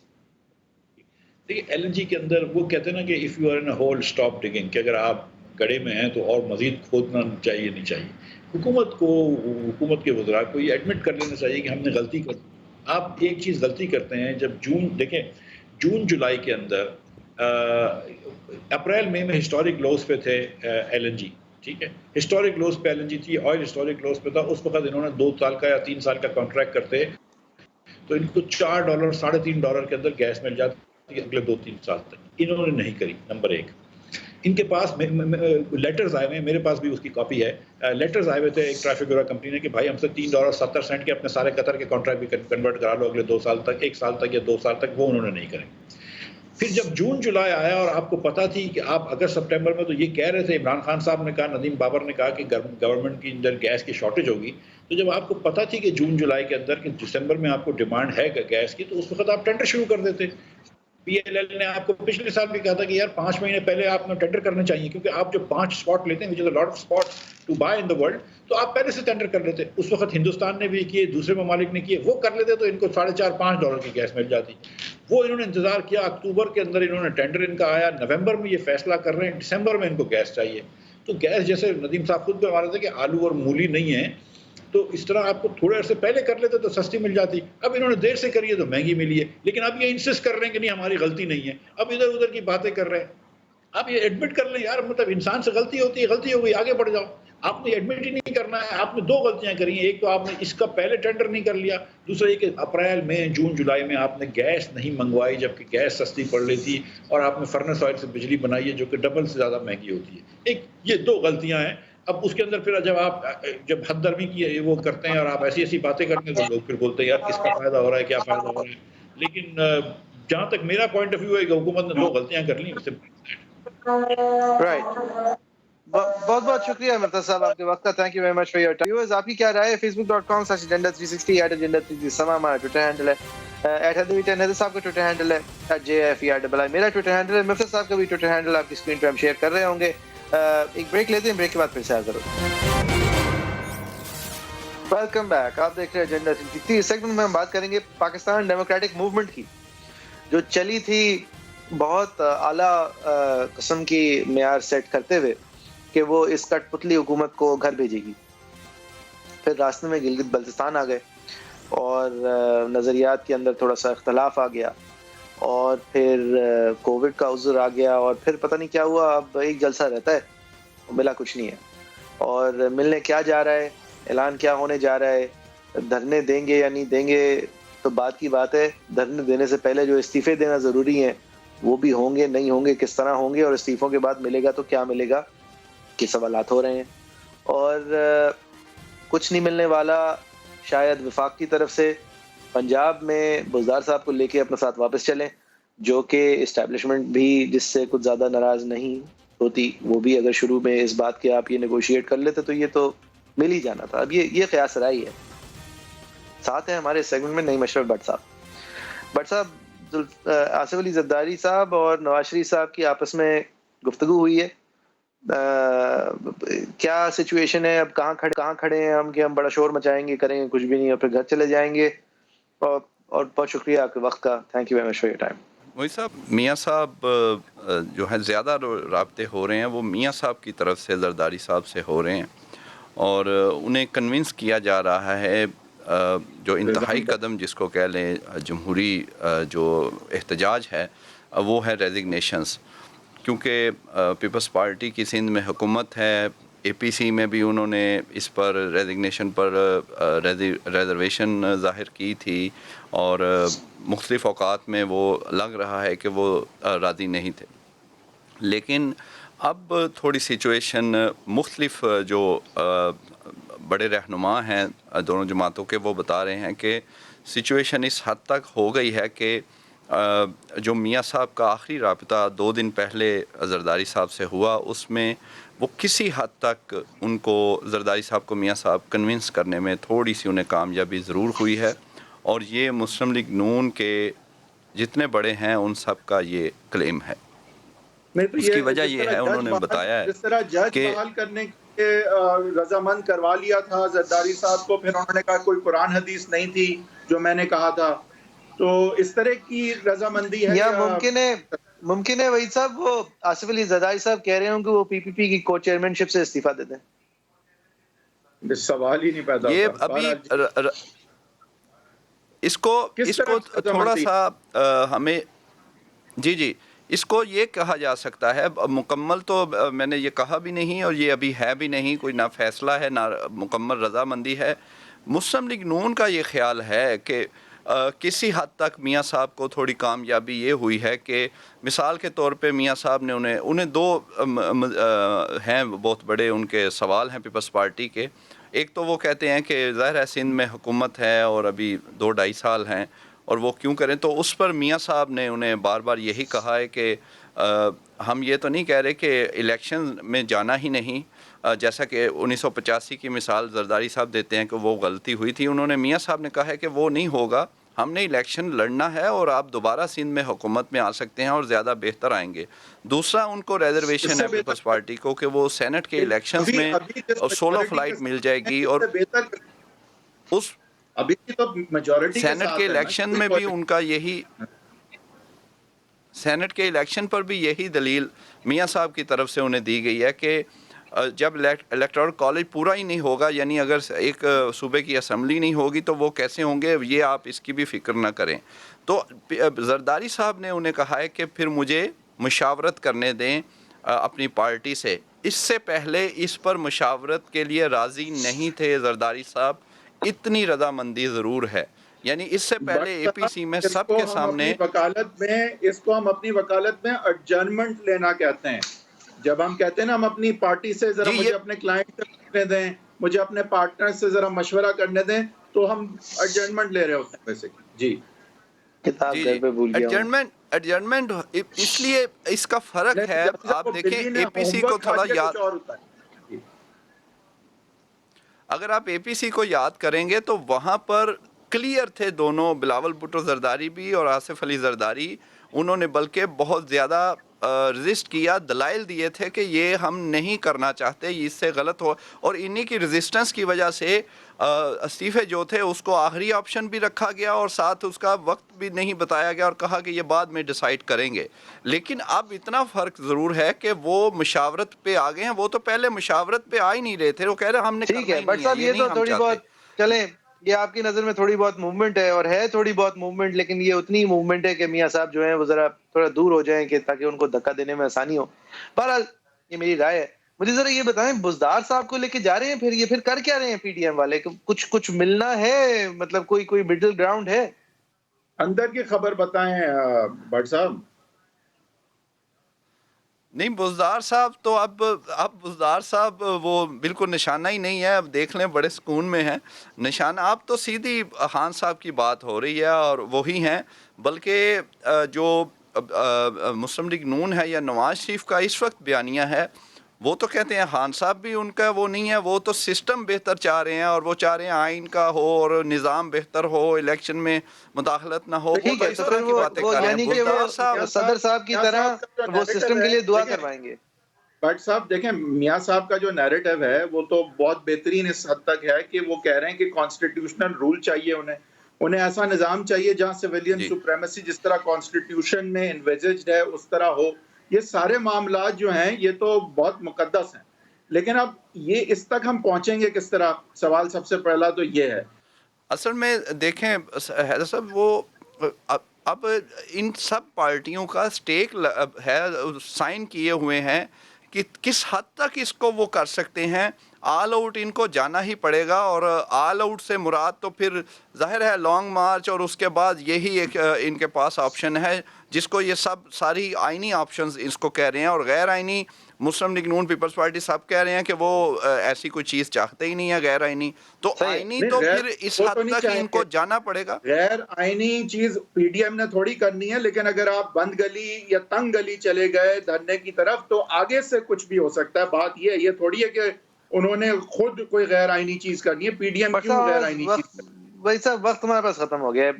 دیکھیے ایل این جی کے اندر وہ کہتے ہیں نا کہ if you are in a hole stop digging, کہ اگر آپ گڑھے میں ہیں تو اور مزید کھودنا چاہیے نہیں چاہیے. حکومت کے وزراء کو یہ ایڈمٹ کر لینا چاہیے کہ ہم نے غلطی کر دی. آپ ایک چیز غلطی کرتے ہیں جب جون جولائی کے اندر، اپریل مئی میں ہسٹورک لوز پہ تھے ایل این جی، ٹھیک ہے، ہسٹورک لوز پہ ایل این جی تھی، آئل ہسٹورک لوز پہ تھا. اس وقت انہوں نے 2 سال کا یا 3 سال کا کانٹریکٹ کرتے تو ان کو $4 $3.5 کے اندر گیس مل جاتی اگلے 2-3 سال تک. انہوں نے نہیں کری. نمبر 1، ان کے پاس لیٹرز آئے ہوئے ہیں، میرے پاس بھی اس کی کاپی ہے. لیٹرز آئے ہوئے تھے ایک ٹریفک بیورو کمپنی نے کہ بھائی ہم سے $3.70 کے اپنے سارے قطر کے کانٹریکٹ بھی کنورٹ کرا لو اگلے 2 سال تک، 1 سال تک یا 2 سال تک. وہ انہوں نے نہیں کرے. پھر جب جون جولائی آیا اور آپ کو پتا تھی کہ آپ اگست سپٹمبر میں تو یہ کہہ رہے تھے، عمران خان صاحب نے کہا، ندیم بابر نے کہا کہ گورنمنٹ کی اندر گیس کی شارٹیج ہوگی. تو جب آپ کو پتا تھی کہ جون جولائی کے اندر کہ دسمبر میں آپ کو ڈیمانڈ ہے گیس کی، تو اس وقت آپ ٹینڈر شروع کر دیتے. پی ایل ایل نے آپ کو پچھلے سال بھی کہا تھا کہ یار 5 مہینے پہلے آپ نے ٹینڈر کرنا چاہیے، کیونکہ آپ جو 5 اسپاٹ لیتے ہیں، which is a lot of spots to buy in the world، تو آپ پہلے سے ٹینڈر کر لیتے. اس وقت ہندوستان نے بھی کیے، دوسرے ممالک نے کیے، وہ کر لیتے تو ان کو $4.5-5 کی گیس مل جاتی. وہ انہوں نے انتظار کیا، اکتوبر کے اندر انہوں نے ٹینڈر ان کا آیا، نومبر میں یہ فیصلہ کر رہے ہیں، دسمبر میں ان کو گیس چاہیے. تو گیس جیسے ندیم صاحب خود بھی ہمارے تھے کہ آلو اور مولی نہیں ہیں، تو اس طرح آپ کو تھوڑے عرصے پہلے کر لیتے تو سستی مل جاتی. اب انہوں نے دیر سے کری ہے تو مہنگی ملی ہے. لیکن اب یہ انسسٹ کر رہے ہیں کہ نہیں ہماری غلطی نہیں ہے. اب ادھر ادھر کی باتیں کر رہے ہیں. آپ یہ ایڈمٹ کر لیں یار، مطلب انسان سے غلطی ہوتی ہے، غلطی ہو گئی، آگے بڑھ جاؤ. آپ نے ایڈمٹ ہی نہیں کرنا ہے. آپ نے 2 غلطیاں کری ہیں. ایک تو آپ نے اس کا پہلے ٹینڈر نہیں کر لیا، دوسرا یہ کہ اپریل میں جون جولائی میں آپ نے گیس نہیں منگوائی جبکہ گیس سستی پڑ رہی تھی، اور آپ نے فرنس آئل سے بجلی بنائی ہے جو کہ ڈبل سے زیادہ مہنگی ہوتی ہے. ایک یہ 2 غلطیاں ہیں. اب اس کے اندر پھر جب حد درمی کی وہ کرتے ہیں اور آپ ایسی باتیں کرتے ہیں تو لوگ پھر بولتے ہیں یار کس کا فائدہ ہو رہا ہے، کیا فائدہ ہو رہا ہے. لیکن جہاں تک میرا پوائنٹ آف ویو ہے کہ حکومت نے 2 غلطیاں کر لی. رائٹ. بہت بہت شکریہ مرتضی صاحب آپ کے وقت کا. Thank you very much for your time. Viewers آپ کی کیا رائے ہے؟ facebook.com/agenda360 @agenda360 ہمارا ٹویٹر ہینڈل ہے. @حدیث صاحب کا ٹویٹر ہینڈل ہے. @JFERII میرا ٹویٹر ہینڈل ہے. مرتضی صاحب کا بھی ٹویٹر ہینڈل آپ کی اسکرین پہ ہم شیئر کر رہے ہوں گے. ایک بریک لیتے ہیں، بریک کے بعد پھر سے حاضر ہوتے ہیں. Welcome back. آپ دیکھ رہے ہیں ایجنڈا 360. اس سیگمنٹ میں ہم بات کریں گے پاکستان ڈیموکریٹک موومنٹ کی، جو چلی تھی بہت اعلیٰ قسم کی معیار سیٹ کرتے ہوئے کہ وہ اس کٹ پتلی حکومت کو گھر بھیجے گی. پھر راستے میں گلگت بلتستان آ گئے اور نظریات کے اندر تھوڑا سا اختلاف آ گیا، اور پھر کووڈ کا عذر آ گیا، اور پھر پتہ نہیں کیا ہوا. اب ایک جلسہ رہتا ہے، ملا کچھ نہیں ہے. اور ملنے کیا جا رہا ہے، اعلان کیا ہونے جا رہا ہے، دھرنے دیں گے یا نہیں دیں گے تو بات کی بات ہے. دھرنے دینے سے پہلے جو استعفے دینا ضروری ہیں وہ بھی ہوں گے نہیں ہوں گے، کس طرح ہوں گے، اور استعفوں کے بعد ملے گا تو کیا ملے گا، کے سوالات ہو رہے ہیں. اور کچھ نہیں ملنے والا شاید وفاق کی طرف سے. پنجاب میں بزدار صاحب کو لے کے اپنے ساتھ واپس چلیں، جو کہ اسٹیبلشمنٹ بھی جس سے کچھ زیادہ ناراض نہیں ہوتی، وہ بھی اگر شروع میں اس بات کے آپ یہ نیگوشیٹ کر لیتے تو یہ تو مل ہی جانا تھا. اب یہ قیاس رائے ہے. ساتھ ہیں ہمارے سیگمنٹ میں نعیم اشرف بٹ صاحب. بٹ صاحب، آصف علی زرداری صاحب اور نواز شریف صاحب کی آپس میں گفتگو ہوئی ہے کیا سچویشن ہے، اب کہاں کھڑے ہیں ہم کہ ہم بڑا شور مچائیں گے، کریں گے کچھ بھی نہیں اور پھر گھر چلے جائیں گے. اور بہت شکریہ آپ کے وقت کا. Thank you very much for your time. وہی صاحب، میاں صاحب جو ہے زیادہ رابطے ہو رہے ہیں وہ میاں صاحب کی طرف سے زرداری صاحب سے ہو رہے ہیں، اور انہیں کنونس کیا جا رہا ہے جو انتہائی قدم جس کو کہہ لیں جمہوری جو احتجاج ہے وہ ہے ریزگنیشنز. کیونکہ پیپلز پارٹی کی سندھ میں حکومت ہے، اے پی سی میں بھی انہوں نے اس پر ریزگنیشن پر ریزرویشن ظاہر کی تھی، اور مختلف اوقات میں وہ لگ رہا ہے کہ وہ راضی نہیں تھے. لیکن اب تھوڑی سچویشن مختلف جو بڑے رہنما ہیں دونوں جماعتوں کے وہ بتا رہے ہیں کہ سچویشن اس حد تک ہو گئی ہے کہ جو میاں صاحب کا آخری رابطہ 2 دن پہلے زرداری صاحب سے ہوا، اس میں وہ کسی حد تک ان کو زرداری صاحب کو میاں صاحب کنونس کرنے میں تھوڑی سی انہیں کامیابی ضرور ہوئی ہے. اور یہ مسلم لیگ نون کے جتنے بڑے ہیں ان سب کا یہ کلیم ہے. اس کی وجہ یہ ہے انہوں نے بتایا ہے جس طرح جج کہ بحال کرنے کے رضامند کروا لیا تھا زرداری صاحب کو، پھر انہوں نے کہا کوئی قرآن حدیث نہیں تھی جو میں نے کہا تھا، تو اس طرح کی رضامندی ہے یا ممکن ہے وحید صاحب وہ آصف علی زرداری صاحب کہہ رہے ہوں کہ وہ پی پی پی کی کو چیئرمین شپ سے استعفیٰ دے دیں؟ سوال ہی نہیں پیدا یہ ہوتا. ابھی اس کو تھوڑا سا ہمیں جی اس کو یہ کہا جا سکتا ہے، مکمل تو میں نے یہ کہا بھی نہیں اور یہ ابھی ہے بھی نہیں، کوئی نہ فیصلہ ہے نہ مکمل رضامندی ہے. مسلم لیگ نون کا یہ خیال ہے کہ کسی حد تک میاں صاحب کو تھوڑی کامیابی یہ ہوئی ہے کہ مثال کے طور پہ میاں صاحب نے انہیں 2 ہیں بہت بڑے ان کے سوال ہیں پیپلز پارٹی کے. ایک تو وہ کہتے ہیں کہ ظاہر ہے سندھ میں حکومت ہے اور ابھی 2-2.5 سال ہیں اور وہ کیوں کریں، تو اس پر میاں صاحب نے انہیں بار بار یہی کہا ہے کہ ہم یہ تو نہیں کہہ رہے کہ الیکشن میں جانا ہی نہیں، جیسا کہ 1985 کی مثال زرداری صاحب دیتے ہیں کہ وہ غلطی ہوئی تھی. انہوں نے میاں صاحب نے کہا ہے کہ وہ نہیں ہوگا، ہم نے الیکشن لڑنا ہے اور آپ دوبارہ سندھ میں حکومت میں آ سکتے ہیں اور زیادہ بہتر آئیں گے. دوسرا ان کو ریزرویشن ہے پیپلز پارٹی کو کہ وہ سینٹ کے الیکشنز میں 16 فلائٹ مل جائے گی، اور اس ابھی تو میجورٹی سینٹ کے الیکشن میں بھی ان کا یہی سینٹ کے الیکشن پر بھی یہی دلیل میاں صاحب کی طرف سے انہیں دی گئی ہے کہ جب الیکٹورل کالج پورا ہی نہیں ہوگا، یعنی اگر ایک صوبے کی اسمبلی نہیں ہوگی تو وہ کیسے ہوں گے، یہ آپ اس کی بھی فکر نہ کریں. تو زرداری صاحب نے انہیں کہا ہے کہ پھر مجھے مشاورت کرنے دیں اپنی پارٹی سے. اس سے پہلے اس پر مشاورت کے لیے راضی نہیں تھے زرداری صاحب، اتنی رضامندی ضرور ہے. یعنی اس سے پہلے اے پی سی میں سب کے سامنے اس کو ہم اپنی وکالت میں ایڈجرنمنٹ لینا کہتے ہیں. جب ہم کہتے ہیں نا ہم اپنی پارٹی سے ذرا مجھے اپنے کلائنٹ سے کرنے دیں، مجھے اپنے پارٹنر سے ذرا مشورہ کرنے دیں، تو ہم ایڈجرنمنٹ لے رہے ہوتے ہیں ویسے. جی کتاب گھر پہ بھول گیا ہوں. ایڈجرنمنٹ اس لیے اس کا فرق ہے. آپ دیکھیں اے پی سی کو تھوڑا یاد، اگر آپ اے پی سی کو یاد کریں گے تو وہاں پر کلیئر تھے دونوں، بلاول بھٹو زرداری بھی اور آصف علی زرداری. انہوں نے بلکہ بہت زیادہ رزسٹ کیا، دلائل دیے تھے کہ یہ ہم نہیں کرنا چاہتے، اس سے غلط ہو، اور انہی کی رزسٹنس کی وجہ سے استعفے جو تھے اس کو آخری آپشن بھی رکھا گیا اور ساتھ اس کا وقت بھی نہیں بتایا گیا اور کہا کہ یہ بعد میں ڈیسائیڈ کریں گے. لیکن اب اتنا فرق ضرور ہے کہ وہ مشاورت پہ آ گئے ہیں. وہ تو پہلے مشاورت پہ آ ہی نہیں رہے تھے، وہ کہہ رہے ہم نے ٹھیک ہے بٹ صاحب یہ تو تھوڑی بہت چلیں، یہ آپ کی نظر میں تھوڑی بہت موومنٹ ہے اور ہے تھوڑی بہت موومنٹ، لیکن یہ اتنی موومنٹ ہے کہ میاں صاحب جو ہیں وہ ذرا تھوڑا دور ہو جائیں کہ تاکہ ان کو دھکا دینے میں آسانی ہو. بہرحال یہ میری رائے ہے. مجھے ذرا یہ بتائیں بزدار صاحب کو لے کے جا رہے ہیں پھر کر کیا رہے ہیں پی ڈی ایم والے؟ کچھ ملنا ہے، مطلب کوئی مڈل گراؤنڈ ہے؟ اندر کی خبر بتائیں بٹ صاحب. نہیں، بزدار صاحب تو اب بزدار صاحب وہ بالکل نشانہ ہی نہیں ہے. اب دیکھ لیں بڑے سکون میں ہیں. نشانہ اب تو سیدھی خان صاحب کی بات ہو رہی ہے اور وہی ہیں. بلکہ جو مسلم لیگ نون ہے یا نواز شریف کا اس وقت بیانیہ ہے، وہ تو کہتے ہیں خان صاحب بھی ان کا وہ نہیں ہے، وہ تو سسٹم بہتر چاہ رہے ہیں اور وہ چاہ رہے ہیں آئین کا ہو اور نظام بہتر ہو، الیکشن میں مداخلت نہ ہو. ٹھیک ہے، تو پھر وہ یعنی کہ وہ صدر صاحب کی طرح وہ سسٹم کے لیے دعا کروائیں گے. بٹ صاحب دیکھیں میاں صاحب کا جو نیریٹو ہے وہ تو بہت بہترین اس حد تک ہے کہ وہ کہہ رہے ہیں کہ کانسٹیٹیوشنل رول چاہیے انہیں ایسا نظام چاہیے جہاں سویلین جی سپریمیسی جس طرح کانسٹیٹیوشن میں انویجڈ ہے اس طرح ہو. یہ سارے معاملات جو ہیں یہ تو بہت مقدس ہیں، لیکن اب یہ اس تک ہم پہنچیں گے کس طرح؟ سوال سب سے پہلا تو یہ ہے. اصل میں دیکھیں حیدر صاحب، وہ اب ان سب پارٹیوں کا سٹیک ہے، سائن کیے ہوئے ہیں کہ کس حد تک اس کو وہ کر سکتے ہیں. آل آؤٹ ان کو جانا ہی پڑے گا، اور آل آؤٹ سے مراد تو پھر ظاہر ہے لانگ مارچ، اور اس کے بعد یہی ایک ان کے پاس آپشن ہے جس کو یہ سب ساری آئینی آپشنز اس کو کہہ رہے ہیں. اور غیر آئینی مسلم لیگ نون پیپلز پارٹی سب کہہ رہے ہیں کہ وہ ایسی کوئی چیز چاہتے ہی نہیں ہے غیر آئینی. تو صحیح آئینی نہیں تو غیر پھر اس وہ حد تو نہیں تک چاہیں ان گے، کو جانا پڑے گا. غیر آئینی چیز پی ڈی ایم نے تھوڑی کرنی ہے، لیکن اگر آپ بند گلی یا تنگ گلی چلے گئے دھرنے کی طرف تو آگے سے کچھ بھی ہو سکتا ہے. بات یہ تھوڑی ہے کہ انہوں نے خود کوئی غیر آئینی چیز کرنی ہے. پی ڈی ایم بٹ کیوں غیر صاحب آئینی چیز وقت، کرنی بھائی صاحب وقت ہمارے پاس ختم ہو گیا ہے.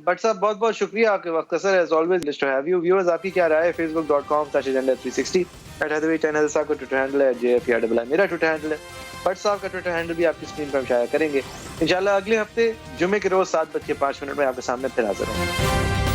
بٹ صاحب بہت بہت شکریہ آپ کے وقت کا. Sir as always last to have you. Viewers آپ کی کیا رائے ہے؟ facebook.com/agenda360 @HathawayTNL صاحب کا ٹویٹر ہینڈل ہے، JFERI میرا ٹویٹر ہینڈل ہے. بٹ صاحب کا ٹویٹر ہینڈل بھی آپ کی اسکرین پر ہم شائع کریں گے انشاءاللہ. اگلے ہفتے جمعے کے روز 7:05 میں آپ کے سامنے پھر حاضر ہوں.